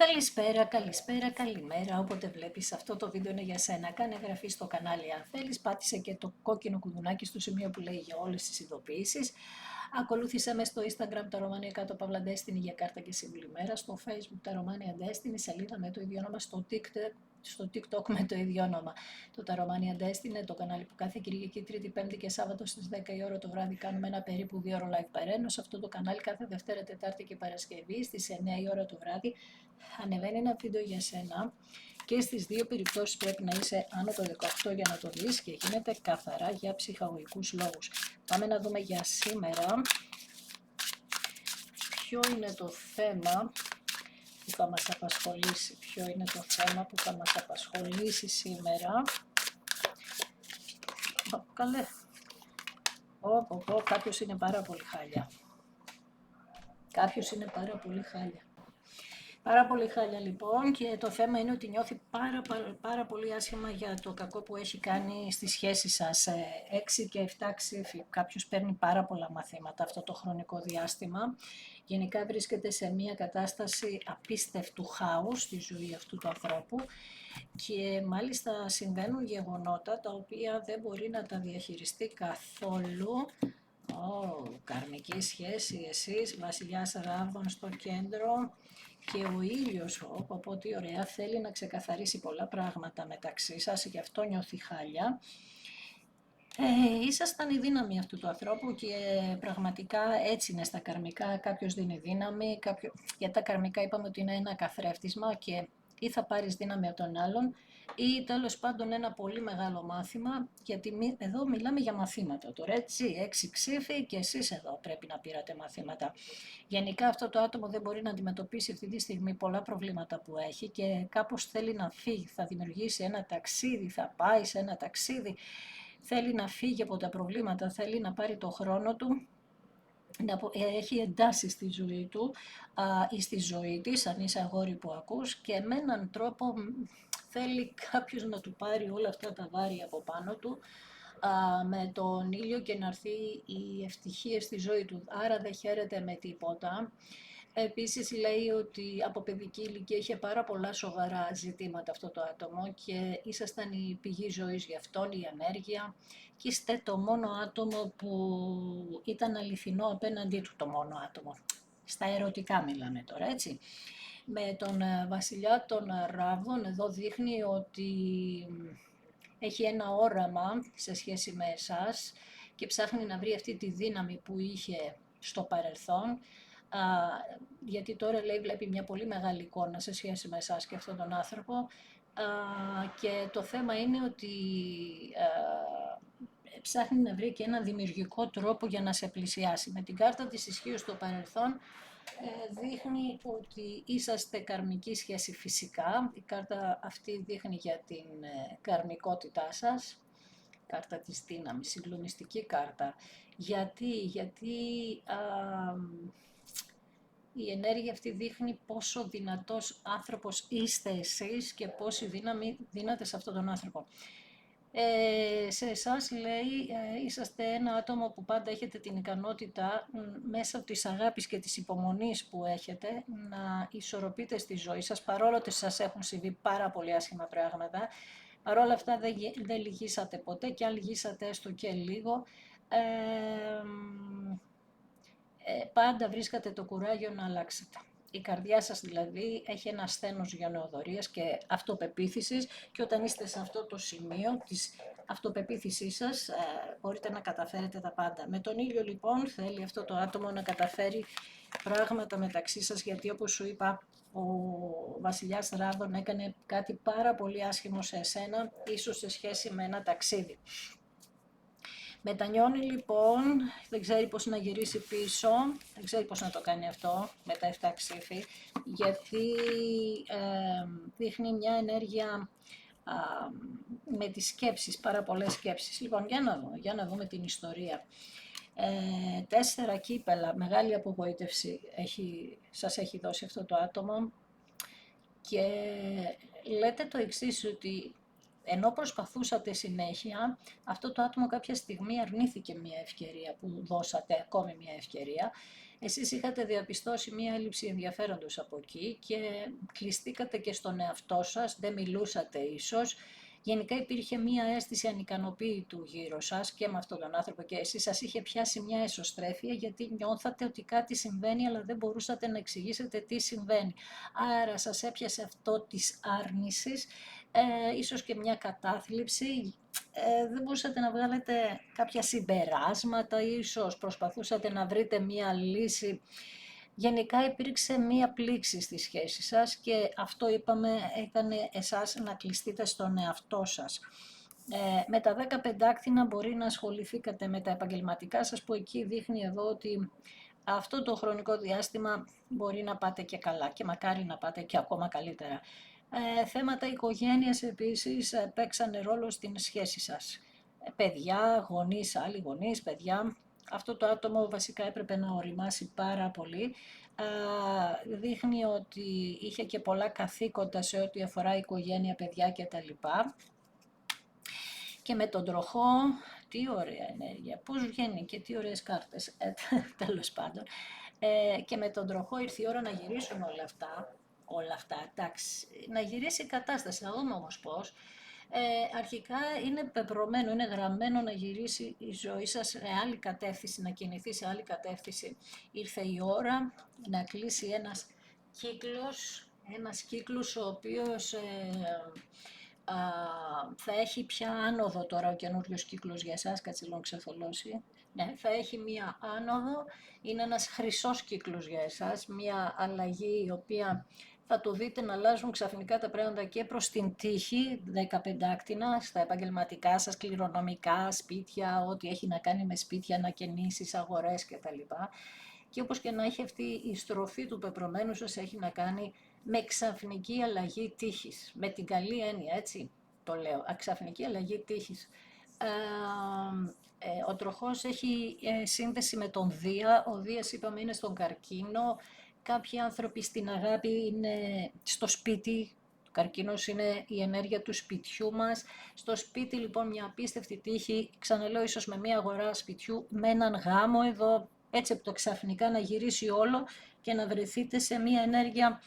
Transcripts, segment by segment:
Καλησπέρα, καλησπέρα, καλημέρα, όποτε βλέπεις αυτό το βίντεο είναι για σένα. Κάνε εγγραφή στο κανάλι αν θέλεις, πάτησε και το κόκκινο κουδουνάκι στο σημείο που λέει για όλες τις ειδοποιήσεις. Ακολούθησε με στο Instagram τα Ρωμάνια κάτω Παύλα Destiny για κάρτα και σύμβουλη μέρα, στο Facebook τα Ρωμάνια Destiny, σελίδα με το ίδιο όνομα, στο TikTok με το ίδιο όνομα. Το Τα Ρωμάνια Destiny είναι το κανάλι που κάθε Κυριακή, Τρίτη, Πέμπτη και Σάββατο στις 10 η ώρα το βράδυ κάνουμε ένα περίπου 2 ώρο live παρένο. Σε αυτό το κανάλι κάθε Δευτέρα, Τετάρτη και Παρασκευή στις 9 η ώρα το βράδυ ανεβαίνει ένα βίντεο για σένα και στις δύο περιπτώσεις πρέπει να είσαι άνω το 18 για να το δεις και γίνεται καθαρά για ψυχαγωγικούς λόγους. Πάμε να δούμε για σήμερα ποιο είναι το θέμα που θα μας απασχολήσει. Ποιο είναι το θέμα που θα μας απασχολήσει σήμερα. Καλέ. Κάποιος είναι πάρα πολύ χάλια. Κάποιος είναι πάρα πολύ χάλια. Πάρα πολύ χάλια λοιπόν, και το θέμα είναι ότι νιώθει πάρα πολύ άσχημα για το κακό που έχει κάνει στη σχέση σας. 6 και 7 ξύφη. Κάποιος παίρνει πάρα πολλά μαθήματα αυτό το χρονικό διάστημα. Γενικά βρίσκεται σε μια κατάσταση απίστευτου χάους στη ζωή αυτού του ανθρώπου και μάλιστα συμβαίνουν γεγονότα τα οποία δεν μπορεί να τα διαχειριστεί καθόλου. Καρμική σχέση, εσείς, βασιλιάς Ράβδων στο κέντρο και ο ήλιος, οπότε τι ωραία, θέλει να ξεκαθαρίσει πολλά πράγματα μεταξύ σας, γι' αυτό νιώθει χάλια. Ήσασταν η δύναμη αυτού του ανθρώπου και πραγματικά έτσι είναι στα καρμικά, κάποιος δίνει δύναμη, γιατί τα καρμικά είπαμε ότι είναι ένα καθρέφτισμα και ή θα πάρεις δύναμη από τον άλλον ή τέλος πάντων ένα πολύ μεγάλο μάθημα, γιατί εδώ μιλάμε για μαθήματα τώρα, έτσι, 6 ψήφοι και εσείς εδώ πρέπει να πήρατε μαθήματα. Γενικά αυτό το άτομο δεν μπορεί να αντιμετωπίσει αυτή τη στιγμή πολλά προβλήματα που έχει και κάπως θέλει να φύγει, θα δημιουργήσει ένα ταξίδι, θα πάει σε ένα ταξίδι, θέλει να φύγει από τα προβλήματα, θέλει να πάρει το χρόνο του, έχει εντάσεις στη ζωή του ή στη ζωή της, αν είσαι αγόρι που ακούς, και με έναν τρόπο θέλει κάποιος να του πάρει όλα αυτά τα βάρη από πάνω του με τον ήλιο και να έρθει η ευτυχία στη ζωή του. Άρα δεν χαίρεται με τίποτα. Επίσης λέει ότι από παιδική ηλικία είχε πάρα πολλά σοβαρά ζητήματα αυτό το άτομο και ήσασταν η πηγή ζωής για αυτόν, η ενέργεια, και είστε το μόνο άτομο που ήταν αληθινό απέναντί του, το μόνο άτομο. Στα ερωτικά μιλάμε τώρα, έτσι. Με τον βασιλιά των Ράβδων εδώ δείχνει ότι έχει ένα όραμα σε σχέση με εσάς και ψάχνει να βρει αυτή τη δύναμη που είχε στο παρελθόν, γιατί τώρα λέει βλέπει μια πολύ μεγάλη εικόνα σε σχέση με εσάς και αυτόν τον άνθρωπο, και το θέμα είναι ότι ψάχνει να βρει και ένα δημιουργικό τρόπο για να σε πλησιάσει. Με την κάρτα της ισχύως στο παρελθόν δείχνει ότι είσαστε καρμική σχέση φυσικά. Η κάρτα αυτή δείχνει για την καρμικότητά σας. Κάρτα της δύναμης, συγκλονιστική κάρτα. Γιατί η ενέργεια αυτή δείχνει πόσο δυνατός άνθρωπος είστε εσείς και πόση δύναμη δίνατε σε αυτόν τον άνθρωπο. Σε εσάς λέει είσαστε ένα άτομο που πάντα έχετε την ικανότητα μέσα από της αγάπης και της υπομονής που έχετε να ισορροπείτε στη ζωή σας, παρόλο ότι σας έχουν συμβεί πάρα πολύ άσχημα πράγματα. Παρόλα αυτά δεν λυγίσατε ποτέ, και αν λυγίσατε έστω και λίγο, πάντα βρίσκατε το κουράγιο να αλλάξετε. Η καρδιά σας δηλαδή έχει ένα σθένος γενναιοδορίας και αυτοπεποίθησης, και όταν είστε σε αυτό το σημείο της αυτοπεποίθησής σας μπορείτε να καταφέρετε τα πάντα. Με τον ήλιο λοιπόν θέλει αυτό το άτομο να καταφέρει πράγματα μεταξύ σας, γιατί όπως σου είπα ο βασιλιάς Ράβδων έκανε κάτι πάρα πολύ άσχημο σε εσένα, ίσως σε σχέση με ένα ταξίδι. Μετανιώνει λοιπόν, δεν ξέρει πώς να γυρίσει πίσω, δεν ξέρει πώς να το κάνει αυτό με τα 7 ξύφη, γιατί δείχνει μια ενέργεια με τις σκέψεις, πάρα πολλές σκέψεις. Λοιπόν, για να δούμε την ιστορία. 4 κύπελα, μεγάλη απογοήτευση σας έχει δώσει αυτό το άτομο, και λέτε το εξής, ότι ενώ προσπαθούσατε συνέχεια, αυτό το άτομο κάποια στιγμή αρνήθηκε μια ευκαιρία που δώσατε, ακόμη μια ευκαιρία, εσείς είχατε διαπιστώσει μία έλλειψη ενδιαφέροντος από εκεί και κλειστήκατε και στον εαυτό σας, δεν μιλούσατε ίσως. Γενικά υπήρχε μία αίσθηση ανικανοποίητου γύρω σας και με αυτόν τον άνθρωπο και εσείς, σας είχε πιάσει μια εσωστρέφεια γιατί νιώθατε ότι κάτι συμβαίνει αλλά δεν μπορούσατε να εξηγήσετε τι συμβαίνει. Άρα σας έπιασε αυτό της άρνησης, ίσως και μια κατάθλιψη, δεν μπορούσατε να βγάλετε κάποια συμπεράσματα, ίσως προσπαθούσατε να βρείτε μία λύση. Γενικά υπήρξε μία πλήξη στη σχέση σας και αυτό είπαμε έκανε εσάς να κλειστείτε στον εαυτό σας. Με τα 15 άκθινα μπορεί να ασχοληθήκατε με τα επαγγελματικά σας που εκεί δείχνει εδώ ότι αυτό το χρονικό διάστημα μπορεί να πάτε και καλά και μακάρι να πάτε και ακόμα καλύτερα. Θέματα οικογένειας επίσης παίξανε ρόλο στην σχέση σας. Παιδιά, γονείς, άλλοι γονείς, παιδιά. Αυτό το άτομο βασικά έπρεπε να οριμάσει πάρα πολύ. Δείχνει ότι είχε και πολλά καθήκοντα σε ό,τι αφορά οικογένεια, παιδιά κτλ. Και με τον τροχό, τι ωραία ενέργεια, πώς βγαίνει και τι ωραίες κάρτες, τέλος πάντων. Και με τον τροχό ήρθε η ώρα να γυρίσουν όλα αυτά, εντάξει, να γυρίσει η κατάσταση, να δούμε όμως πώς. Αρχικά είναι πεπρωμένο, είναι γραμμένο να γυρίσει η ζωή σας σε άλλη κατεύθυνση, να κινηθεί σε άλλη κατεύθυνση. Ήρθε η ώρα να κλείσει ένας κύκλος ο οποίος θα έχει πια άνοδο τώρα ο καινούριος κύκλος για εσάς, κάτσε λίγο ξεθολώσει. Ναι, θα έχει μία άνοδο, είναι ένας χρυσός κύκλος για εσάς, μία αλλαγή η οποία θα το δείτε να αλλάζουν ξαφνικά τα πράγματα και προς την τύχη, 15 άκτινα, στα επαγγελματικά σας, κληρονομικά, σπίτια, ό,τι έχει να κάνει με σπίτια, ανακαινήσεις, αγορές κτλ. Και όπως και να έχει αυτή η στροφή του πεπρωμένου σας έχει να κάνει με ξαφνική αλλαγή τύχης, με την καλή έννοια, έτσι το λέω, ξαφνική αλλαγή τύχης. Ο τροχός έχει σύνδεση με τον Δία, ο Δίας είπαμε είναι στον καρκίνο, κάποιοι άνθρωποι στην αγάπη είναι στο σπίτι, ο καρκίνος είναι η ενέργεια του σπιτιού μας, στο σπίτι λοιπόν μια απίστευτη τύχη, ξαναλέω ίσως με μια αγορά σπιτιού, με έναν γάμο εδώ, έτσι από το ξαφνικά να γυρίσει όλο και να βρεθείτε σε μια ενέργεια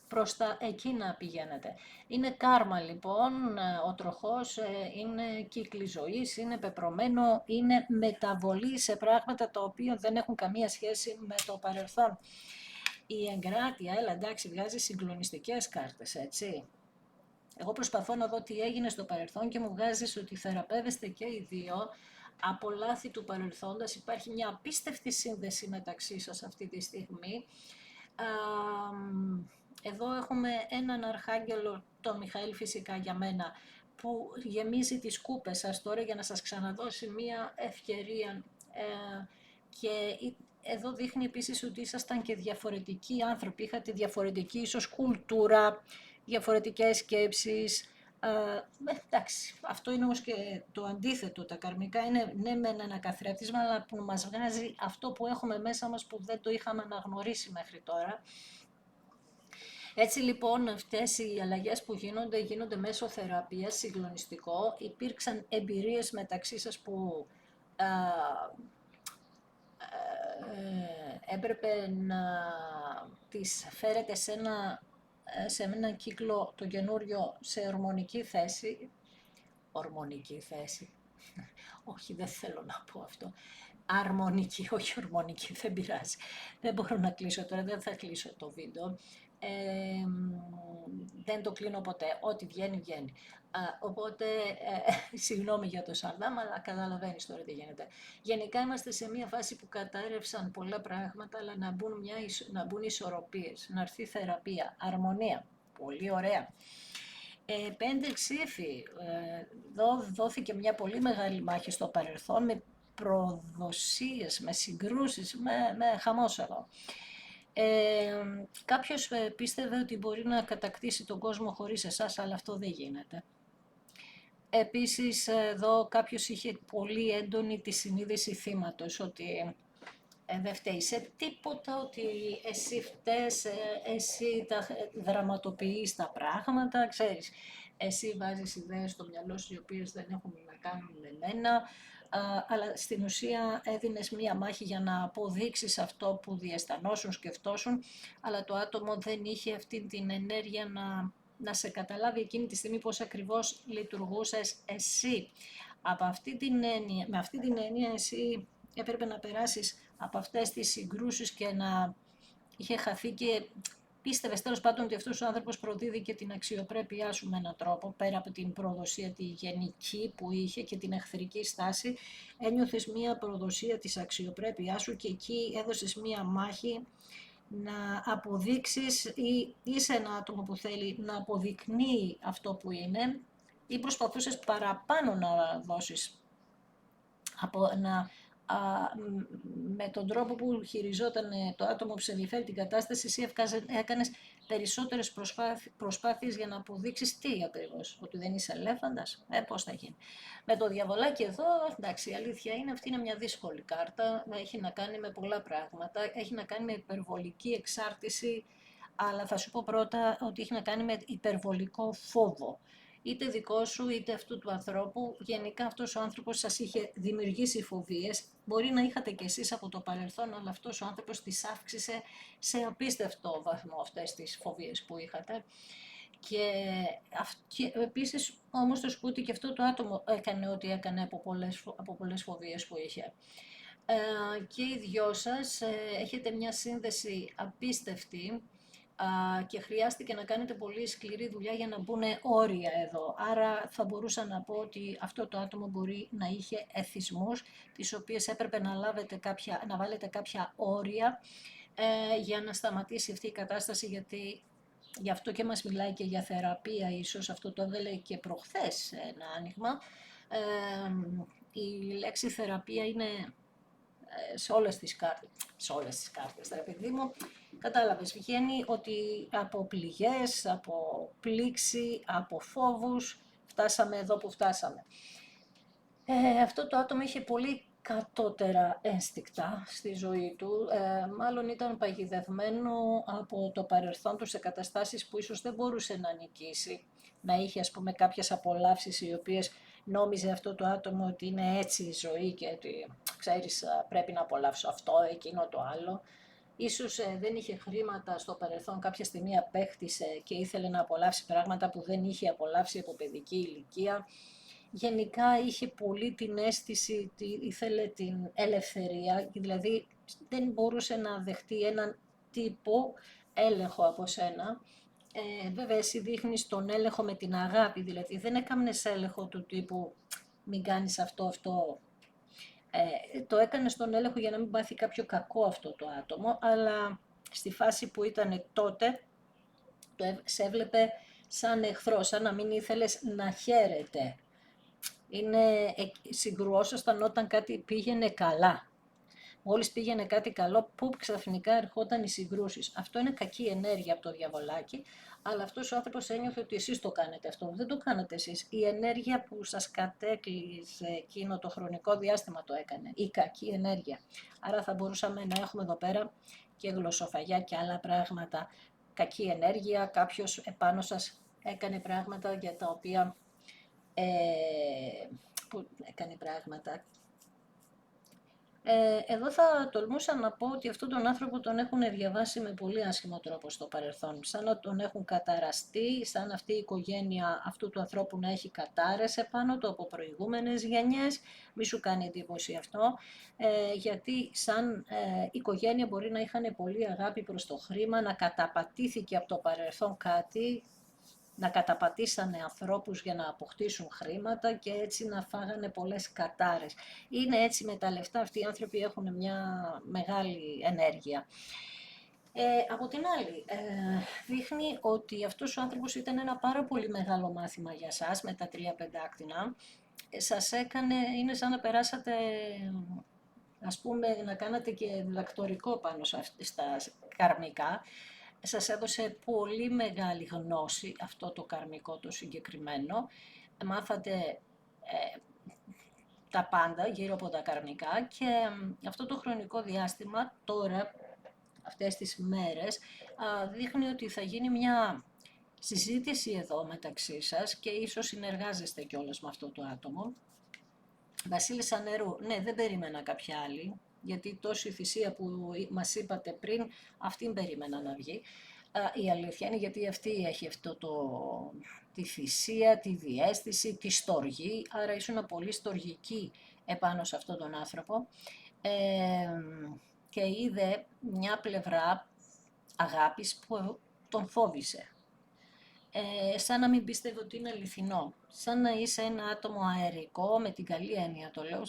προς τα εκεί να πηγαίνετε. Είναι κάρμα λοιπόν, ο τροχός είναι κύκλη ζωής, είναι πεπρωμένο, είναι μεταβολή σε πράγματα τα οποία δεν έχουν καμία σχέση με το παρελθόν. Η εγκράτεια, έλα εντάξει, βγάζει συγκλονιστικές κάρτες, έτσι. Εγώ προσπαθώ να δω τι έγινε στο παρελθόν και μου βγάζεις ότι θεραπεύεστε και οι δύο από λάθη του παρελθόντος. Υπάρχει μια απίστευτη σύνδεση μεταξύ σας αυτή τη στιγμή. Εδώ έχουμε έναν αρχάγγελο, τον Μιχαήλ φυσικά για μένα, που γεμίζει τις κούπες σας τώρα για να σας ξαναδώσει μία ευκαιρία. Και εδώ δείχνει επίσης ότι ήσασταν και διαφορετικοί άνθρωποι, είχατε διαφορετική ίσως κουλτούρα, διαφορετικές σκέψεις. Εντάξει, αυτό είναι όμως και το αντίθετο, τα καρμικά είναι ναι μεν ένα καθρέφτισμα, αλλά που μας βγάζει αυτό που έχουμε μέσα μας που δεν το είχαμε αναγνωρίσει μέχρι τώρα. Έτσι λοιπόν αυτές οι αλλαγές που γίνονται μέσω θεραπείας, συγκλονιστικό, υπήρξαν εμπειρίες μεταξύ σας που έπρεπε να τις φέρετε σε ένα κύκλο το καινούριο σε ορμονική θέση, όχι δεν θέλω να πω αυτό, αρμονική, όχι ορμονική, δεν πειράζει, δεν μπορώ να κλείσω τώρα, δεν θα κλείσω το βίντεο, δεν το κλείνω ποτέ, ό,τι βγαίνει βγαίνει. Οπότε, συγγνώμη για το σαρδάμ, αλλά καταλαβαίνεις τώρα τι γίνεται. Γενικά είμαστε σε μια φάση που κατάρρευσαν πολλά πράγματα, αλλά να μπουν ισορροπίες, να έρθει θεραπεία, αρμονία, πολύ ωραία. 5 ξύφοι, δόθηκε μια πολύ μεγάλη μάχη στο παρελθόν, με προδοσίες, με συγκρούσεις, με χαμός εδώ. Κάποιος πίστευε ότι μπορεί να κατακτήσει τον κόσμο χωρίς εσάς, αλλά αυτό δεν γίνεται. Επίσης, εδώ κάποιος είχε πολύ έντονη τη συνείδηση θύματος, ότι δεν φταίει σε τίποτα, ότι εσύ φταίς, εσύ τα δραματοποιείς τα πράγματα, ξέρεις. Εσύ βάζεις ιδέες στο μυαλό σου οι οποίες δεν έχουν να κάνουν με μένα, αλλά στην ουσία έδινες μία μάχη για να αποδείξεις αυτό που διαισθανώσουν, σκεφτώσουν, αλλά το άτομο δεν είχε αυτή την ενέργεια να σε καταλάβει εκείνη τη στιγμή πώς ακριβώς λειτουργούσες εσύ. Από αυτή την έννοια, με αυτή την έννοια εσύ έπρεπε να περάσεις από αυτές τις συγκρούσεις και να είχε χαθεί και πίστευες τέλος πάντων ότι αυτός ο άνθρωπος προδίδει και την αξιοπρέπειά σου με έναν τρόπο, πέρα από την προδοσία τη γενική που είχε και την εχθρική στάση, ένιωθες μία προδοσία της αξιοπρέπειάς σου και εκεί έδωσες μία μάχη να αποδείξεις ή είσαι ένα άτομο που θέλει να αποδεικνύει αυτό που είναι ή προσπαθούσες παραπάνω να δώσεις, με τον τρόπο που χειριζόταν το άτομο που σε ενδιαφέρει την κατάσταση, εσύ έκανες περισσότερες προσπάθειες για να αποδείξεις τι ακριβώς, ότι δεν είσαι ελέφαντας, πώς θα γίνει. Με το διαβολάκι εδώ, εντάξει, η αλήθεια είναι, αυτή είναι μια δύσκολη κάρτα, έχει να κάνει με πολλά πράγματα, έχει να κάνει με υπερβολική εξάρτηση, αλλά θα σου πω πρώτα ότι έχει να κάνει με υπερβολικό φόβο. Είτε δικό σου είτε αυτού του ανθρώπου, γενικά αυτός ο άνθρωπος σας είχε δημιουργήσει φοβίες, μπορεί να είχατε κι εσείς από το παρελθόν, αλλά αυτός ο άνθρωπος τις αύξησε σε απίστευτο βαθμό αυτές τις φοβίες που είχατε. Και επίσης όμως το σπούτι και αυτό το άτομο έκανε ό,τι έκανε από πολλές φοβίες που είχε. Και οι δυο σας έχετε μια σύνδεση απίστευτη, και χρειάστηκε να κάνετε πολύ σκληρή δουλειά για να μπουν όρια εδώ. Άρα θα μπορούσα να πω ότι αυτό το άτομο μπορεί να είχε εθισμούς, τις οποίες έπρεπε να βάλετε κάποια όρια για να σταματήσει αυτή η κατάσταση, γιατί γι' αυτό και μας μιλάει και για θεραπεία ίσως, αυτό το έβγαλε και προχθές ένα άνοιγμα. Η λέξη θεραπεία είναι σε όλες τις κάρτες, παιδί μου, κατάλαβες, βγαίνει ότι από πληγές, από πλήξη, από φόβους, φτάσαμε εδώ που φτάσαμε. Αυτό το άτομο είχε πολύ κατώτερα ένστικτα στη ζωή του, μάλλον ήταν παγιδευμένο από το παρελθόν του σε καταστάσεις που ίσως δεν μπορούσε να νικήσει, να είχε ας πούμε κάποιες απολαύσεις οι οποίες νόμιζε αυτό το άτομο ότι είναι έτσι η ζωή και ότι ξέρεις πρέπει να απολαύσω αυτό, εκείνο το άλλο. Ίσως δεν είχε χρήματα στο παρελθόν, κάποια στιγμή απέκτησε και ήθελε να απολαύσει πράγματα που δεν είχε απολαύσει από παιδική ηλικία. Γενικά είχε πολύ την αίσθηση ότι ήθελε την ελευθερία, δηλαδή δεν μπορούσε να δεχτεί έναν τύπο έλεγχο από σένα. Βέβαια εσύ δείχνεις τον έλεγχο με την αγάπη, δηλαδή δεν έκαμνες έλεγχο του τύπου μην κάνεις αυτό, το έκανε στον έλεγχο για να μην πάθει κάποιο κακό αυτό το άτομο, αλλά στη φάση που ήταν τότε σε έβλεπε σαν εχθρό, σαν να μην ήθελες να χαίρεται. Συγκρουόσασταν όταν κάτι πήγαινε καλά. Μόλις πήγαινε κάτι καλό, που ξαφνικά ερχόταν οι συγκρούσεις. Αυτό είναι κακή ενέργεια από το διαβολάκι, αλλά αυτός ο άνθρωπος ένιωθε ότι εσείς το κάνετε αυτό. Δεν το κάνετε εσείς. Η ενέργεια που σας κατέκλυσε εκείνο το χρονικό διάστημα το έκανε. Η κακή ενέργεια. Άρα θα μπορούσαμε να έχουμε εδώ πέρα και γλωσσοφαγιά και άλλα πράγματα. Κακή ενέργεια, κάποιος επάνω σας έκανε πράγματα για τα οποία που έκανε πράγματα. Εδώ θα τολμούσα να πω ότι αυτόν τον άνθρωπο τον έχουν διαβάσει με πολύ άσχημο τρόπο στο παρελθόν, σαν να τον έχουν καταραστεί, σαν αυτή η οικογένεια αυτού του ανθρώπου να έχει κατάρρες επάνω του από προηγούμενες γενιές. Μη σου κάνει εντύπωση αυτό, γιατί σαν οικογένεια μπορεί να είχαν πολύ αγάπη προς το χρήμα, να καταπατήθηκε από το παρελθόν κάτι, να καταπατήσανε ανθρώπους για να αποκτήσουν χρήματα και έτσι να φάγανε πολλές κατάρες. Είναι έτσι με τα λεφτά, αυτοί οι άνθρωποι έχουν μια μεγάλη ενέργεια. Από την άλλη, δείχνει ότι αυτός ο άνθρωπος ήταν ένα πάρα πολύ μεγάλο μάθημα για σας με τα 3 πεντάκτηνα. Σας έκανε, είναι σαν να περάσατε, ας πούμε, να κάνατε και διδακτορικό πάνω στα καρμικά. Σας έδωσε πολύ μεγάλη γνώση αυτό το καρμικό το συγκεκριμένο. Μάθατε τα πάντα γύρω από τα καρμικά και αυτό το χρονικό διάστημα τώρα, αυτές τις μέρες, δείχνει ότι θα γίνει μια συζήτηση εδώ μεταξύ σας και ίσως συνεργάζεστε κιόλας με αυτό το άτομο. Βασίλισσα νερού, ναι, δεν περίμενα κάποια άλλη, γιατί τόση θυσία που μας είπατε πριν, αυτήν περίμενα να βγει. Η αλήθεια είναι γιατί αυτή έχει αυτό τη θυσία, τη διαίσθηση, τη στοργή, άρα ήσουν πολύ στοργική επάνω σε αυτόν τον άνθρωπο. Ε, και είδε μια πλευρά αγάπης που τον φόβησε. Σαν να μην πίστευε ότι είναι αληθινό. Σαν να είσαι ένα άτομο αερικό, με την καλή έννοια το λέω.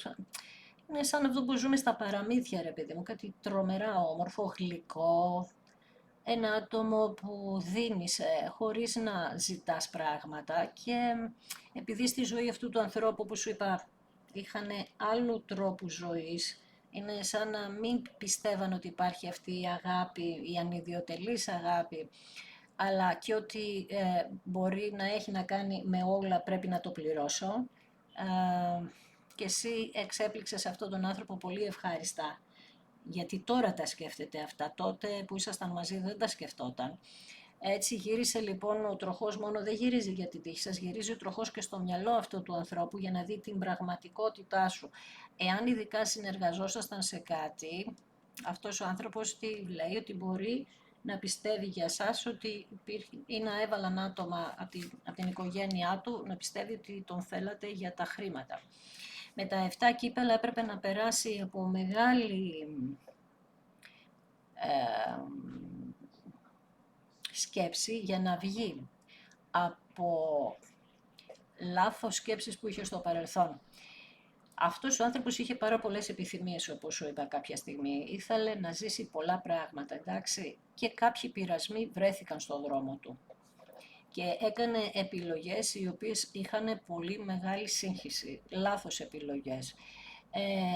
Είναι σαν αυτό που ζούμε στα παραμύθια, ρε παιδί μου. Κάτι τρομερά όμορφο, γλυκό. Ένα άτομο που δίνεις χωρίς να ζητάς πράγματα και επειδή στη ζωή αυτού του ανθρώπου που σου είπα είχαν άλλου τρόπου ζωής, είναι σαν να μην πιστεύαν ότι υπάρχει αυτή η αγάπη, η ανιδιοτελής αγάπη, αλλά και ότι μπορεί να έχει να κάνει με όλα πρέπει να το πληρώσω. Και εσύ εξέπληξες αυτόν τον άνθρωπο πολύ ευχάριστα, γιατί τώρα τα σκέφτεται αυτά, τότε που ήσασταν μαζί δεν τα σκεφτόταν. Έτσι γύρισε λοιπόν ο τροχός, μόνο δεν γυρίζει για την τύχη σας, γυρίζει ο τροχός και στο μυαλό αυτού του ανθρώπου για να δει την πραγματικότητά σου. Εάν ειδικά συνεργαζόσασταν σε κάτι, αυτός ο άνθρωπος τι λέει, ότι μπορεί να πιστεύει για σας ότι υπήρχε, ή να έβαλαν άτομα από την οικογένειά του να πιστεύει ότι τον θέλατε για τα χρήματα. Με τα 7 κύπελα έπρεπε να περάσει από μεγάλη σκέψη για να βγει από λάθος σκέψεις που είχε στο παρελθόν. Αυτός ο άνθρωπος είχε πάρα πολλές επιθυμίες, όπως σου είπα κάποια στιγμή. Ήθελε να ζήσει πολλά πράγματα, εντάξει, και κάποιοι πειρασμοί βρέθηκαν στον δρόμο του. Και έκανε επιλογές οι οποίες είχαν πολύ μεγάλη σύγχυση, λάθος επιλογές.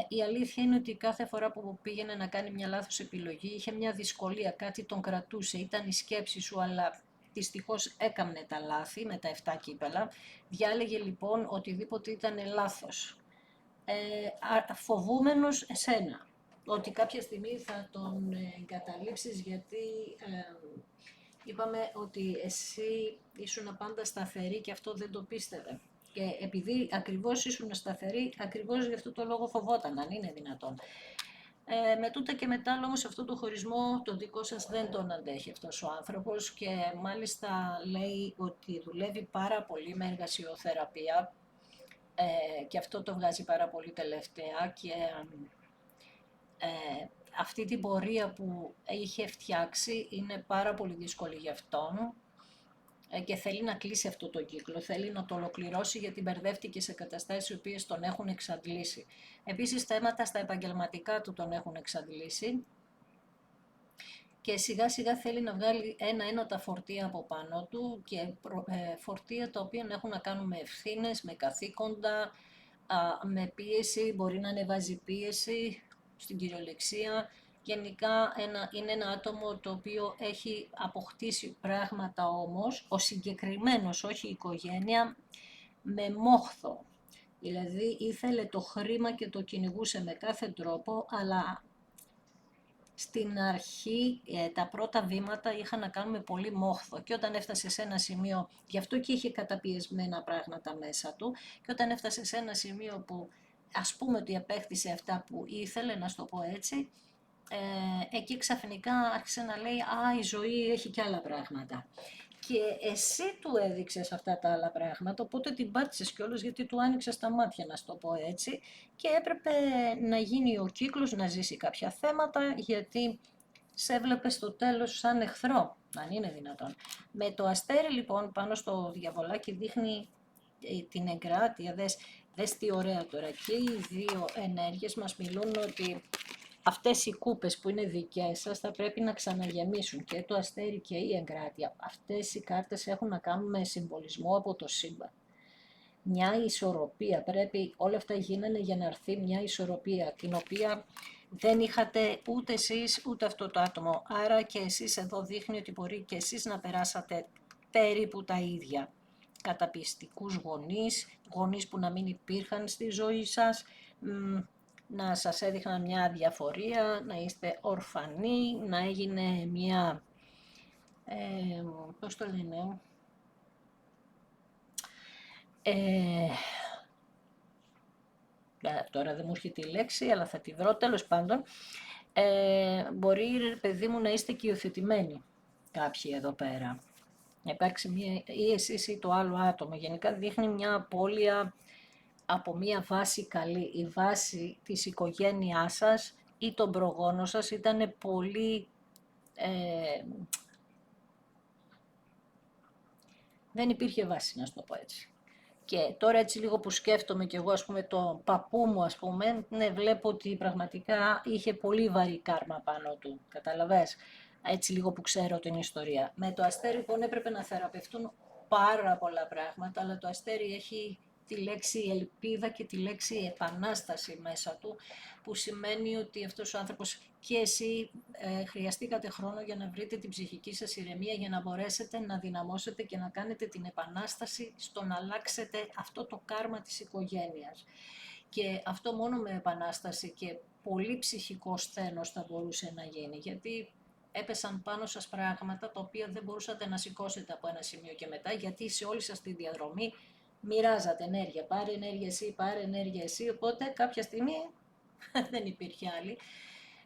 Η αλήθεια είναι ότι κάθε φορά που πήγαινε να κάνει μια λάθος επιλογή είχε μια δυσκολία, κάτι τον κρατούσε, ήταν η σκέψη σου, αλλά δυστυχώς έκαμνε τα λάθη με τα 7 κύπελα. Διάλεγε λοιπόν οτιδήποτε ήταν λάθος. Φοβούμενος εσένα, ότι κάποια στιγμή θα τον εγκαταλείψεις γιατί είπαμε ότι εσύ ήσουν πάντα σταθερή και αυτό δεν το πίστευε. Και επειδή ακριβώς ήσουν σταθερή, ακριβώς γι' αυτό το λόγο φοβόταν, αν είναι δυνατόν. Με τούτα και μετά όμως αυτό το χωρισμό το δικό σας δεν τον αντέχει αυτός ο άνθρωπος και μάλιστα λέει ότι δουλεύει πάρα πολύ με εργασιοθεραπεία και αυτό το βγάζει πάρα πολύ τελευταία και αυτή την πορεία που είχε φτιάξει είναι πάρα πολύ δύσκολη για αυτόν και θέλει να κλείσει αυτό το κύκλο, θέλει να το ολοκληρώσει γιατί μπερδεύτηκε σε καταστάσεις οι οποίες τον έχουν εξαντλήσει. Επίσης θέματα στα επαγγελματικά του τον έχουν εξαντλήσει και σιγά σιγά θέλει να βγάλει ένα-ένα τα φορτία από πάνω του και φορτία τα οποία έχουν να κάνουν με ευθύνες, με καθήκοντα, με πίεση, μπορεί να ανεβάζει πίεση στην κυριολεξία. Γενικά είναι ένα άτομο το οποίο έχει αποκτήσει πράγματα όμως, ο συγκεκριμένος, όχι η οικογένεια, με μόχθο. Δηλαδή ήθελε το χρήμα και το κυνηγούσε με κάθε τρόπο, αλλά στην αρχή τα πρώτα βήματα είχαν να κάνουν με πολύ μόχθο και όταν έφτασε σε ένα σημείο, γι' αυτό και είχε καταπιεσμένα πράγματα μέσα του, και όταν έφτασε σε ένα σημείο που ας πούμε ότι απέκτησε αυτά που ήθελε, να το πω έτσι, εκεί ξαφνικά άρχισε να λέει «Α, η ζωή έχει και άλλα πράγματα». Και εσύ του έδειξες αυτά τα άλλα πράγματα, οπότε την πάτησες κιόλας γιατί του άνοιξες τα μάτια, να το πω έτσι, και έπρεπε να γίνει ο κύκλος, να ζήσει κάποια θέματα, γιατί σε έβλεπε στο τέλος σαν εχθρό, αν είναι δυνατόν. Με το αστέρι λοιπόν πάνω στο διαβολάκι δείχνει την εγκράτεια, δες τι ωραία τώρα, και οι δύο ενέργειες μας μιλούν ότι αυτές οι κούπες που είναι δικές σας θα πρέπει να ξαναγεμίσουν, και το αστέρι και η εγκράτεια. Αυτές οι κάρτες έχουν να κάνουν με συμβολισμό από το σύμπαν. Μια ισορροπία, πρέπει, όλα αυτά γίνανε για να έρθει μια ισορροπία, την οποία δεν είχατε ούτε εσείς ούτε αυτό το άτομο. Άρα και εσείς εδώ δείχνει ότι μπορεί και εσείς να περάσατε περίπου τα ίδια. Καταπιεστικούς γονείς που να μην υπήρχαν στη ζωή σας, να σας έδειχναν μια διαφορία, να είστε ορφανοί, να έγινε μια, πώς το λένε, τώρα δεν μου έρχεται η λέξη, αλλά θα τη βρω, τέλος πάντων, μπορεί, παιδί μου, να είστε και υιοθετημένοι κάποιοι εδώ πέρα. Να υπάρξει μία, ή εσείς ή το άλλο άτομο. Γενικά δείχνει μια απώλεια από μία βάση καλή. Η βάση της οικογένειάς σας ή των προγόνων σας ήταν πολύ... δεν υπήρχε βάση, να σου το πω έτσι. Και τώρα έτσι λίγο που σκέφτομαι κι εγώ, ας πούμε, το παππού μου, ας πούμε, ναι, βλέπω ότι πραγματικά είχε πολύ βαρύ κάρμα πάνω του, καταλαβες, έτσι λίγο που ξέρω την ιστορία. Με το αστέρι, λοιπόν, έπρεπε να θεραπευτούν πάρα πολλά πράγματα, αλλά το αστέρι έχει τη λέξη ελπίδα και τη λέξη επανάσταση μέσα του, που σημαίνει ότι αυτός ο άνθρωπος και εσύ χρειαστήκατε χρόνο για να βρείτε την ψυχική σας ηρεμία, για να μπορέσετε να δυναμώσετε και να κάνετε την επανάσταση στο να αλλάξετε αυτό το κάρμα της οικογένειας. Και αυτό μόνο με επανάσταση και πολύ ψυχικό σθένος θα μπορούσε να γίνει, γιατί έπεσαν πάνω σας πράγματα τα οποία δεν μπορούσατε να σηκώσετε από ένα σημείο και μετά, γιατί σε όλη σας τη διαδρομή μοιράζατε ενέργεια. Πάρε ενέργεια εσύ, πάρε ενέργεια εσύ, οπότε κάποια στιγμή δεν υπήρχε άλλη.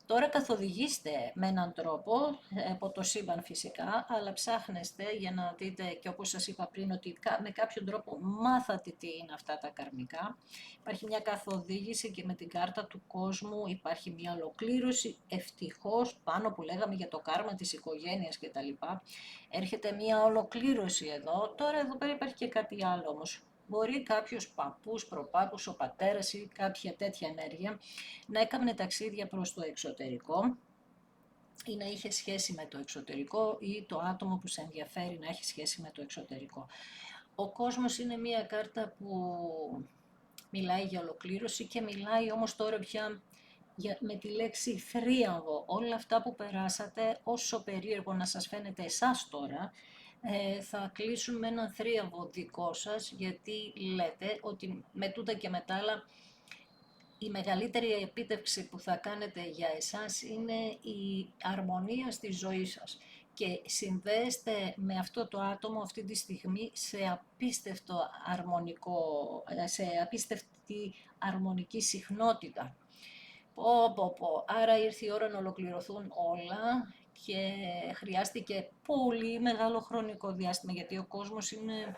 Τώρα καθοδηγήστε με έναν τρόπο, από το σύμπαν φυσικά, αλλά ψάχνεστε για να δείτε, και όπως σας είπα πριν, ότι με κάποιον τρόπο μάθατε τι είναι αυτά τα καρμικά. Υπάρχει μια καθοδήγηση και με την κάρτα του κόσμου υπάρχει μια ολοκλήρωση, ευτυχώς, πάνω που λέγαμε για το κάρμα της οικογένειας κτλ. Έρχεται μια ολοκλήρωση εδώ. Τώρα εδώ πέρα υπάρχει και κάτι άλλο όμως. Μπορεί κάποιος παππούς, προπάπους, ο πατέρας ή κάποια τέτοια ενέργεια να έκανε ταξίδια προς το εξωτερικό ή να είχε σχέση με το εξωτερικό ή το άτομο που σε ενδιαφέρει να έχει σχέση με το εξωτερικό. Ο κόσμος είναι μια κάρτα που μιλάει για ολοκλήρωση και μιλάει όμως τώρα πια με τη λέξη θρίαμβο. Όλα αυτά που περάσατε, όσο περίεργο να σας φαίνεται εσάς τώρα, θα κλείσουν με έναν θρίαμβο δικό σας, γιατί λέτε ότι με τούτα και με τα άλλα η μεγαλύτερη επίτευξη που θα κάνετε για εσάς είναι η αρμονία στη ζωή σας. Και συνδέεστε με αυτό το άτομο αυτή τη στιγμή σε απίστευτο αρμονικό, σε απίστευτη αρμονική συχνότητα. Άρα ήρθε η ώρα να ολοκληρωθούν όλα και χρειάστηκε πολύ μεγάλο χρονικό διάστημα, γιατί ο κόσμος είναι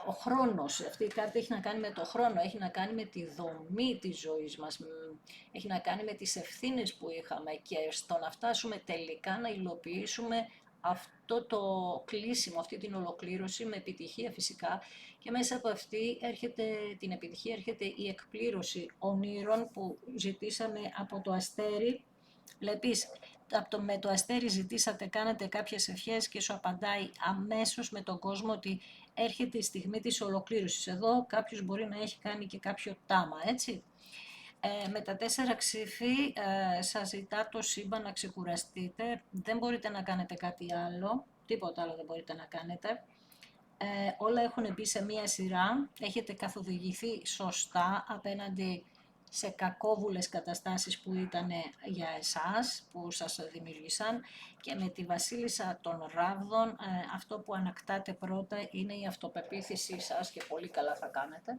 ο χρόνος. Αυτή η κάρτα έχει να κάνει με το χρόνο, έχει να κάνει με τη δομή της ζωής μας, έχει να κάνει με τις ευθύνες που είχαμε και στο να φτάσουμε τελικά να υλοποιήσουμε αυτό το κλείσιμο, αυτή την ολοκλήρωση με επιτυχία φυσικά, και μέσα από αυτή την επιτυχία έρχεται η εκπλήρωση ονείρων που ζητήσαμε από το αστέρι. Βλέπεις, με το αστέρι ζητήσατε, κάνετε κάποιες ευχές και σου απαντάει αμέσως με τον κόσμο ότι έρχεται η στιγμή της ολοκλήρωσης. Εδώ κάποιος μπορεί να έχει κάνει και κάποιο τάμα, έτσι. Με τα 4 ξύφη σας ζητά το σύμπαν να ξεκουραστείτε, δεν μπορείτε να κάνετε κάτι άλλο, τίποτα άλλο δεν μπορείτε να κάνετε. Όλα έχουν μπει σε μία σειρά, έχετε καθοδηγηθεί σωστά απέναντι σε κακόβουλες καταστάσεις που ήταν για εσάς, που σας δημιουργήσαν, και με τη βασίλισσα των ράβδων αυτό που ανακτάτε πρώτα είναι η αυτοπεποίθησή σας και πολύ καλά θα κάνετε.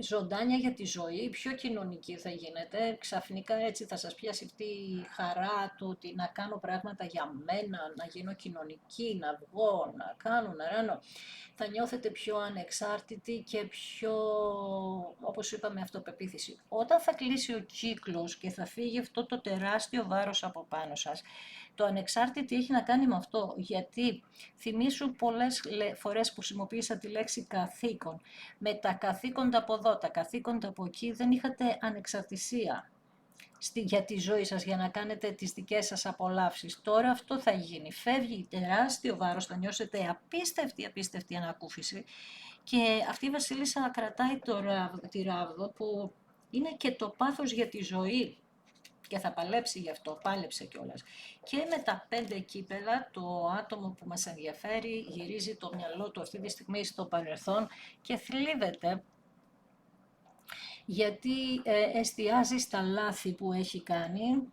Ζωντάνια για τη ζωή, πιο κοινωνική θα γίνετε, ξαφνικά έτσι θα σας πιάσει αυτή η χαρά του ότι να κάνω πράγματα για μένα, να γίνω κοινωνική, να βγω, να κάνω, να ράνω. Θα νιώθετε πιο ανεξάρτητοι και πιο, όπως είπαμε, αυτοπεποίθηση. Όταν θα κλείσει ο κύκλος και θα φύγει αυτό το τεράστιο βάρος από πάνω σας, το ανεξάρτητη έχει να κάνει με αυτό, γιατί θυμήσου πολλές φορές που χρησιμοποίησα τη λέξη καθήκον. Με τα καθήκοντα από εδώ, τα καθήκοντα από εκεί, δεν είχατε ανεξαρτησία για τη ζωή σας, για να κάνετε τις δικές σας απολαύσεις. Τώρα αυτό θα γίνει. Φεύγει τεράστιο βάρος, θα νιώσετε απίστευτη ανακούφιση, και αυτή η βασίλισσα κρατάει τη ράβδο που είναι και το πάθος για τη ζωή. Και θα παλέψει γι' αυτό, πάλεψε κιόλας. Και με τα 5 κύπελα, το άτομο που μας ενδιαφέρει γυρίζει το μυαλό του αυτή τη στιγμή στο παρελθόν και θλίβεται, γιατί εστιάζει στα λάθη που έχει κάνει,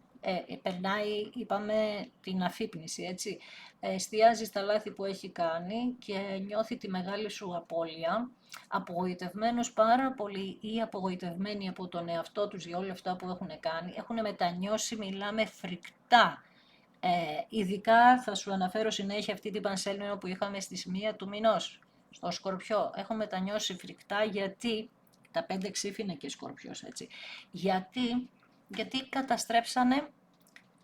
περνάει, είπαμε, την αφύπνιση, έτσι. Εστιάζει στα λάθη που έχει κάνει και νιώθει τη μεγάλη σου απώλεια, απογοητευμένος πάρα πολύ ή απογοητευμένοι από τον εαυτό τους για όλα αυτά που έχουν κάνει, έχουν μετανιώσει, μιλάμε φρικτά. Ειδικά θα σου αναφέρω συνέχεια αυτή την πανσέλινο που είχαμε στις 1 του μηνός, στο Σκορπιό. Έχω μετανιώσει φρικτά γιατί, τα 5 ξύφη είναι και Σκορπιός, έτσι, γιατί καταστρέψανε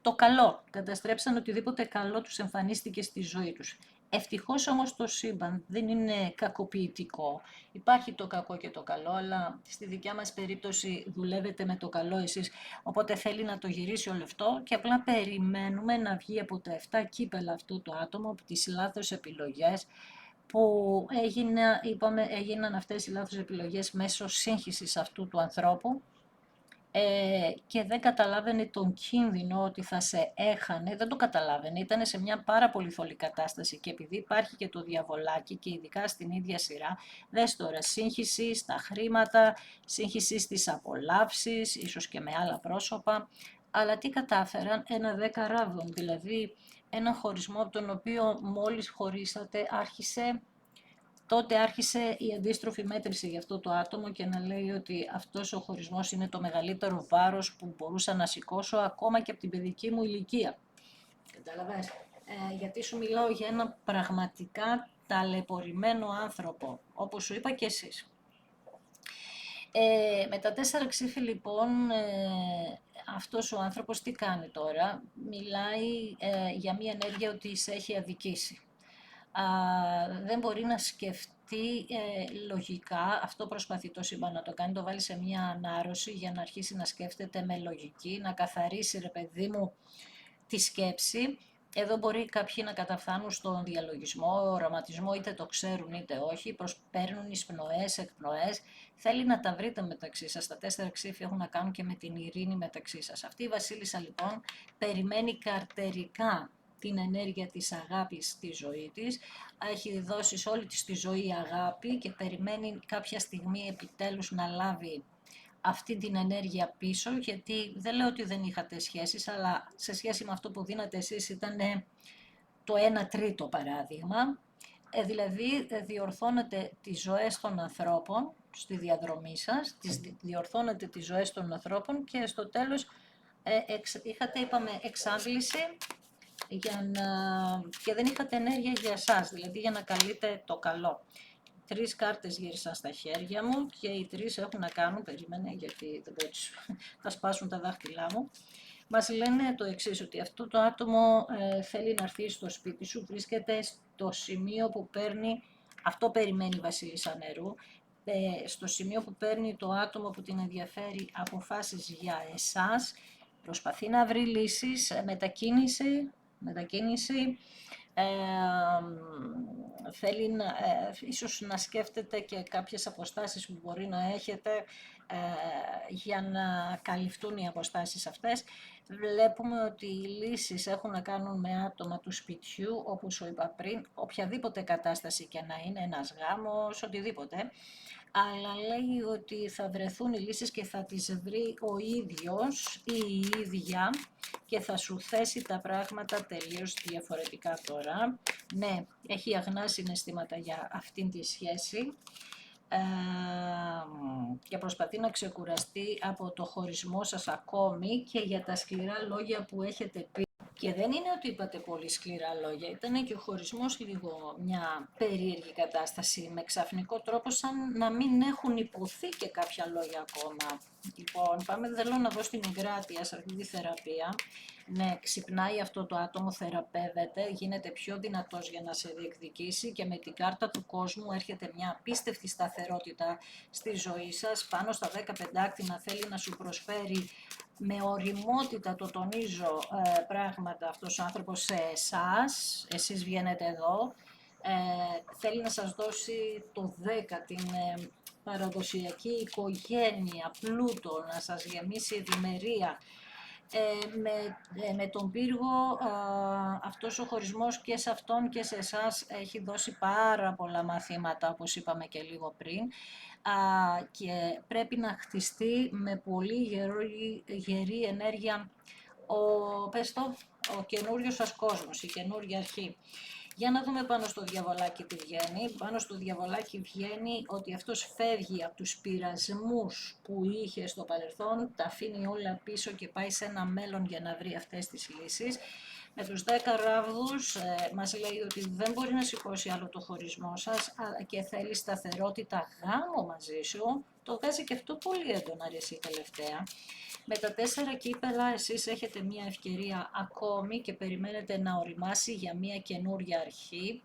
το καλό, καταστρέψαν οτιδήποτε καλό τους εμφανίστηκε στη ζωή τους. Ευτυχώς όμως το σύμπαν δεν είναι κακοποιητικό. Υπάρχει το κακό και το καλό, αλλά στη δικιά μας περίπτωση δουλεύετε με το καλό εσείς, οπότε θέλει να το γυρίσει όλο αυτό και απλά περιμένουμε να βγει από τα 7 κύπελα αυτό το άτομο, από τις λάθος επιλογές που έγιναν αυτές οι λάθος επιλογές μέσω σύγχυσης αυτού του ανθρώπου, και δεν καταλάβαινε τον κίνδυνο ότι θα σε έχανε, δεν το καταλάβαινε, ήταν σε μια πάρα πολύ θολή κατάσταση και επειδή υπάρχει και το διαβολάκι και ειδικά στην ίδια σειρά, δες τώρα, σύγχυση στα χρήματα, σύγχυση στις απολαύσεις, ίσως και με άλλα πρόσωπα, αλλά τι κατάφεραν, ένα 10 ράβδον, δηλαδή ένα χωρισμό από τον οποίο μόλις χωρίσατε τότε άρχισε η αντίστροφη μέτρηση για αυτό το άτομο και να λέει ότι αυτός ο χωρισμός είναι το μεγαλύτερο βάρος που μπορούσα να σηκώσω ακόμα και από την παιδική μου ηλικία. Κατάλαβες, γιατί σου μιλάω για ένα πραγματικά ταλαιπωρημένο άνθρωπο, όπως σου είπα και εσείς. Με τα 4 ξύφη λοιπόν, αυτός ο άνθρωπος τι κάνει τώρα, μιλάει για μια ενέργεια ότι σε έχει αδικήσει. Δεν μπορεί να σκεφτεί λογικά, αυτό προσπαθεί το σύμπαν να το κάνει, το βάλει σε μια ανάρρωση για να αρχίσει να σκέφτεται με λογική, να καθαρίσει ρε παιδί μου τη σκέψη. Εδώ μπορεί κάποιοι να καταφθάνουν στον διαλογισμό, οραματισμό, είτε το ξέρουν είτε όχι, παίρνουν εισπνοές, εκπνοές. Θέλει να τα βρείτε μεταξύ σας. Τα 4 ξύφη έχουν να κάνουν και με την ειρήνη μεταξύ σας. Αυτή η Βασίλισσα λοιπόν περιμένει καρτερικά την ενέργεια της αγάπης στη ζωή της. Έχει δώσει σε όλη της τη ζωή αγάπη και περιμένει κάποια στιγμή επιτέλους να λάβει αυτή την ενέργεια πίσω, γιατί δεν λέω ότι δεν είχατε σχέσεις, αλλά σε σχέση με αυτό που δίνατε εσείς ήταν το 1/3 παράδειγμα. Δηλαδή διορθώνετε τις ζωές των ανθρώπων στη διαδρομή σας, διορθώνετε τις ζωές των ανθρώπων και στο τέλος είχατε, είπαμε, εξάντληση και δεν είχατε ενέργεια για εσάς, δηλαδή για να καλείτε το καλό. 3 κάρτες γύρισαν στα χέρια μου και οι 3 έχουν να κάνουν, περίμενε γιατί δεν θα σπάσουν τα δάχτυλά μου. Μας λένε το εξής, ότι αυτό το άτομο θέλει να έρθει στο σπίτι σου, βρίσκεται στο σημείο που παίρνει, αυτό περιμένει η Βασίλισσα Νερού, στο σημείο που παίρνει το άτομο που την ενδιαφέρει αποφάσεις για εσάς, προσπαθεί να βρει λύσεις, μετακίνηση, θέλει ίσως να σκέφτεται και κάποιες αποστάσεις που μπορεί να έχετε για να καλυφθούν οι αποστάσεις αυτές. Βλέπουμε ότι οι λύσεις έχουν να κάνουν με άτομα του σπιτιού, όπως σου είπα πριν, οποιαδήποτε κατάσταση και να είναι, ένας γάμος, οτιδήποτε. Αλλά λέει ότι θα βρεθούν οι λύσεις και θα τις βρει ο ίδιος ή η ίδια και θα σου θέσει τα πράγματα τελείως διαφορετικά τώρα. Ναι, έχει αγνά συναισθήματα για αυτήν τη σχέση και προσπαθεί να ξεκουραστεί από το χωρισμό σας ακόμη και για τα σκληρά λόγια που έχετε πει. Και δεν είναι ότι είπατε πολύ σκληρά λόγια, ήταν και ο χωρισμός λίγο μια περίεργη κατάσταση, με ξαφνικό τρόπο σαν να μην έχουν υποθεί και κάποια λόγια ακόμα. Λοιπόν, πάμε, θέλω να δω στην εγκράτεια σε αυτή τη θεραπεία. Ναι, ξυπνάει αυτό το άτομο, θεραπεύεται, γίνεται πιο δυνατός για να σε διεκδικήσει και με την κάρτα του κόσμου έρχεται μια απίστευτη σταθερότητα στη ζωή σας, πάνω στα 15 άκτη θέλει να σου προσφέρει με οριμότητα, το τονίζω, πράγματα αυτός ο άνθρωπος σε εσάς, εσείς βγαίνετε εδώ, θέλει να σας δώσει το 10, την παραδοσιακή οικογένεια, πλούτο, να σας γεμίσει ευημερία. Με τον πύργο, αυτός ο χωρισμός και σε αυτόν και σε εσάς έχει δώσει πάρα πολλά μαθήματα, όπως είπαμε και λίγο πριν, και πρέπει να χτιστεί με πολύ γερή ενέργεια πες το, ο καινούριος σας κόσμος, η καινούρια αρχή. Για να δούμε πάνω στο διαβολάκι τι βγαίνει. Πάνω στο διαβολάκι βγαίνει ότι αυτός φεύγει από τους πειρασμούς που είχε στο παρελθόν, τα αφήνει όλα πίσω και πάει σε ένα μέλλον για να βρει αυτές τις λύσεις. Με τους 10 ράβδους μας λέει ότι δεν μπορεί να σηκώσει άλλο το χωρισμό σας και θέλει σταθερότητα, γάμο μαζί σου. Το βγάζει και αυτό πολύ έντονα εσύ τελευταία. Με τα 4 κύπελα εσείς έχετε μία ευκαιρία ακόμη και περιμένετε να οριμάσει για μία καινούρια αρχή.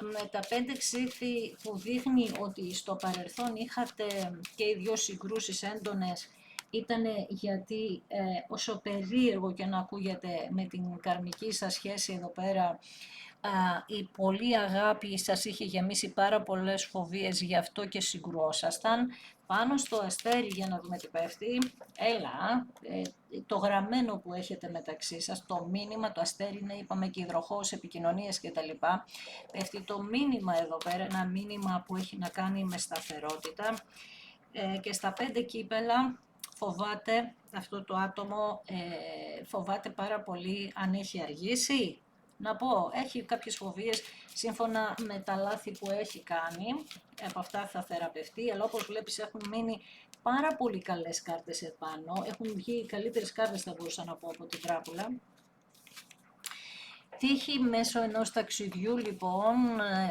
Με τα 5 ξύφη που δείχνει ότι στο παρελθόν είχατε και οι δυο συγκρούσεις έντονες, ήταν γιατί όσο περίεργο και να ακούγεται με την καρμική σας σχέση εδώ πέρα, η πολλή αγάπη σας είχε γεμίσει πάρα πολλές φοβίες, γι' αυτό και συγκρουόσασταν. Πάνω στο αστέρι για να δούμε τι πέφτει, έλα, το γραμμένο που έχετε μεταξύ σας, το μήνυμα, το αστέρι είναι, είπαμε, και υδροχόος, επικοινωνίες κτλ. Πέφτει το μήνυμα εδώ πέρα, ένα μήνυμα που έχει να κάνει με σταθερότητα. Και στα 5 κύπελα φοβάται αυτό το άτομο, φοβάται πάρα πολύ αν έχει αργήσει. Να πω, έχει κάποιες φοβίες σύμφωνα με τα λάθη που έχει κάνει, από αυτά θα θεραπευτεί, αλλά όπως βλέπεις έχουν μείνει πάρα πολύ καλές κάρτες επάνω, έχουν βγει οι καλύτερες κάρτες θα μπορούσα να πω από την τράπουλα. Τύχη μέσω ενός ταξιδιού λοιπόν,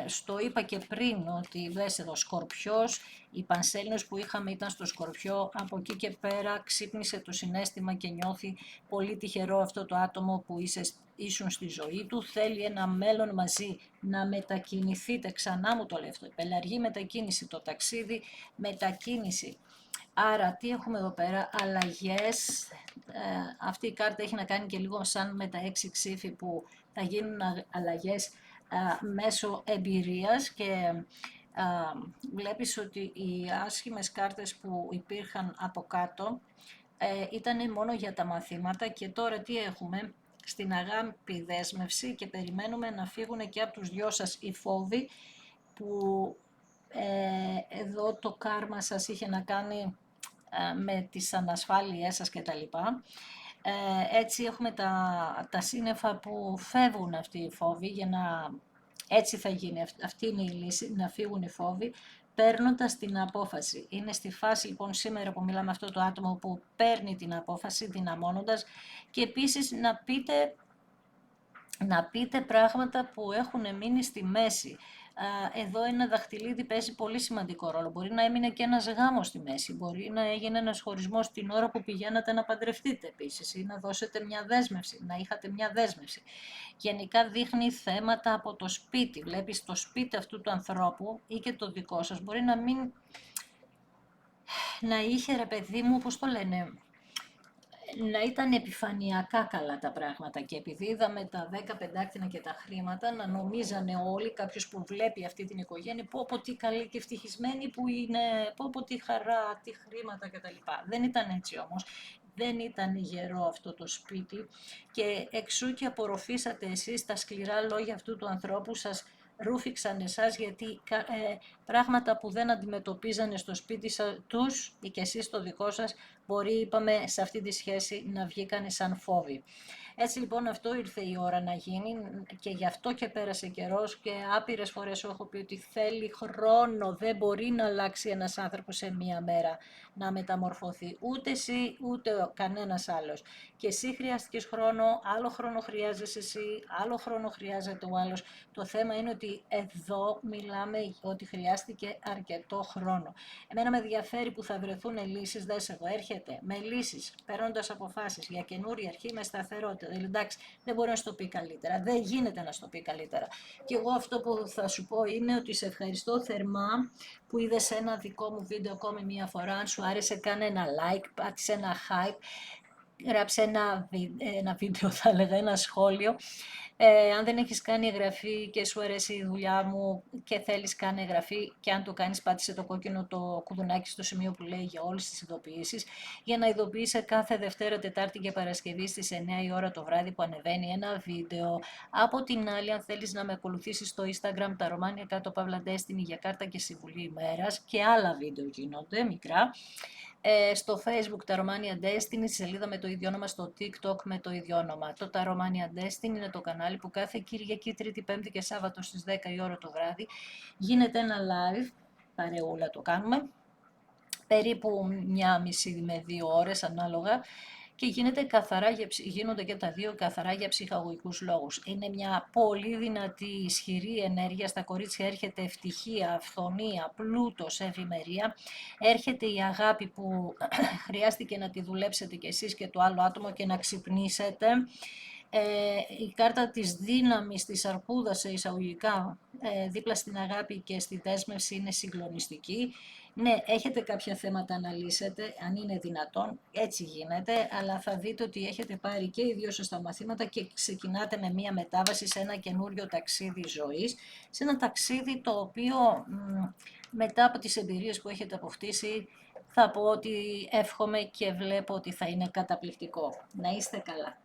στο είπα και πριν ότι δες εδώ Σκορπιός, η Πανσέλινος που είχαμε ήταν στο Σκορπιό, από εκεί και πέρα ξύπνησε το συναίσθημα και νιώθει πολύ τυχερό αυτό το άτομο που ήσουν στη ζωή του, θέλει ένα μέλλον μαζί, να μετακινηθείτε, ξανά μου το λέω αυτό, πελαργή μετακίνηση, το ταξίδι, μετακίνηση. Άρα τι έχουμε εδώ πέρα, αλλαγές, αυτή η κάρτα έχει να κάνει και λίγο σαν με τα 6 ξύφη που θα γίνουν αλλαγές μέσω εμπειρίας και βλέπεις ότι οι άσχημες κάρτες που υπήρχαν από κάτω ήταν μόνο για τα μαθήματα και τώρα τι έχουμε, στην αγάπη δέσμευση και περιμένουμε να φύγουν και από τους δυο σας οι φόβοι που εδώ το κάρμα σας είχε να κάνει με τις ανασφάλειές σας και τα λοιπά. Έτσι έχουμε τα σύννεφα που φεύγουν αυτοί οι φόβοι για να... Έτσι θα γίνει, αυτή είναι η λύση, να φύγουν οι φόβοι, παίρνοντας την απόφαση. Είναι στη φάση λοιπόν σήμερα που μιλάμε αυτό το άτομο που παίρνει την απόφαση δυναμώνοντας και επίσης να πείτε πράγματα που έχουν μείνει στη μέση. Εδώ ένα δαχτυλίδι παίζει πολύ σημαντικό ρόλο. Μπορεί να έμεινε και ένας γάμος στη μέση, μπορεί να έγινε ένας χωρισμός την ώρα που πηγαίνατε να παντρευτείτε επίσης ή να δώσετε μια δέσμευση, να είχατε μια δέσμευση. Γενικά δείχνει θέματα από το σπίτι. Βλέπεις το σπίτι αυτού του ανθρώπου ή και το δικό σας. Μπορεί να μην... να είχε ρε παιδί μου, πώς το λένε... να ήταν επιφανειακά καλά τα πράγματα και επειδή είδαμε τα 10 πεντάκτηνα και τα χρήματα να νομίζανε όλοι, κάποιος που βλέπει αυτή την οικογένεια, πω τι καλή και ευτυχισμένη που είναι, πω τι χαρά, τι χρήματα κτλ. Δεν ήταν έτσι όμως, δεν ήταν γερό αυτό το σπίτι και εξού και απορροφήσατε εσείς τα σκληρά λόγια αυτού του ανθρώπου, σας ρούφηξαν εσάς γιατί πράγματα που δεν αντιμετωπίζανε στο σπίτι τους ή και εσείς το δικό σας μπορεί, είπαμε, σε αυτή τη σχέση να βγήκανε σαν φόβοι. Έτσι λοιπόν αυτό ήρθε η ώρα να γίνει και γι' αυτό και πέρασε καιρός και άπειρες φορές σου έχω πει ότι θέλει χρόνο, δεν μπορεί να αλλάξει ένας άνθρωπος σε μία μέρα, να μεταμορφωθεί, ούτε εσύ ούτε κανένας άλλος. Και εσύ χρειάστηκες χρόνο, άλλο χρόνο χρειάζεσαι εσύ, άλλο χρόνο χρειάζεται ο άλλος. Το θέμα είναι ότι εδώ μιλάμε ότι χρειάστηκε αρκετό χρόνο. Εμένα με ενδιαφέρει που θα βρεθούν λύσεις, δες εδώ, έρχεται με λύσεις, παίρνοντας αποφάσεις για καινούρια αρχή με σταθερότητα. Δηλαδή, εντάξει, δεν μπορεί να σου το πει καλύτερα, δεν γίνεται να σου το πει καλύτερα. Και εγώ αυτό που θα σου πω είναι ότι σε ευχαριστώ θερμά που είδες ένα δικό μου βίντεο ακόμη μία φορά. Αν σου άρεσε, κάνε ένα like, πάτησε ένα hype, γράψε ένα βίντεο, θα έλεγα, ένα σχόλιο. Αν δεν έχεις κάνει εγγραφή και σου αρέσει η δουλειά μου και θέλεις κάνει εγγραφή και αν το κάνεις πάτησε το κόκκινο το κουδουνάκι στο σημείο που λέει για όλες τις ειδοποιήσεις για να ειδοποιήσει κάθε Δευτέρα, Τετάρτη και Παρασκευή στις 9 η ώρα το βράδυ που ανεβαίνει ένα βίντεο. Από την άλλη, αν θέλεις να με ακολουθήσεις στο Instagram, τα Ρωμάνια κάτω Παύλα Destiny για κάρτα και συμβουλή ημέρας και άλλα βίντεο γίνονται μικρά. Στο Facebook τα Romania Destiny, στη σελίδα με το ίδιο όνομα, στο TikTok με το ίδιο όνομα. Το τα Romania Destiny είναι το κανάλι που κάθε Κυριακή, Τρίτη, Πέμπτη και Σάββατο στις 10 η ώρα το βράδυ γίνεται ένα live, παρεούλα το κάνουμε, περίπου 1,5 με 2 ώρες ανάλογα, και γίνονται και τα δύο καθαρά για ψυχαγωγικούς λόγους. Είναι μια πολύ δυνατή, ισχυρή ενέργεια. Στα κορίτσια έρχεται ευτυχία, αυθονία, πλούτος, ευημερία. Έρχεται η αγάπη που χρειάστηκε να τη δουλέψετε κι εσείς και το άλλο άτομο και να ξυπνήσετε. Η κάρτα της δύναμης, της αρκούδας σε εισαγωγικά, δίπλα στην αγάπη και στη δέσμευση, είναι συγκλονιστική. Ναι, έχετε κάποια θέματα να λύσετε, αν είναι δυνατόν, έτσι γίνεται, αλλά θα δείτε ότι έχετε πάρει και οι δύο σωστά μαθήματα και ξεκινάτε με μία μετάβαση σε ένα καινούριο ταξίδι ζωής, σε ένα ταξίδι το οποίο μετά από τις εμπειρίες που έχετε αποκτήσει, θα πω ότι εύχομαι και βλέπω ότι θα είναι καταπληκτικό. Να είστε καλά.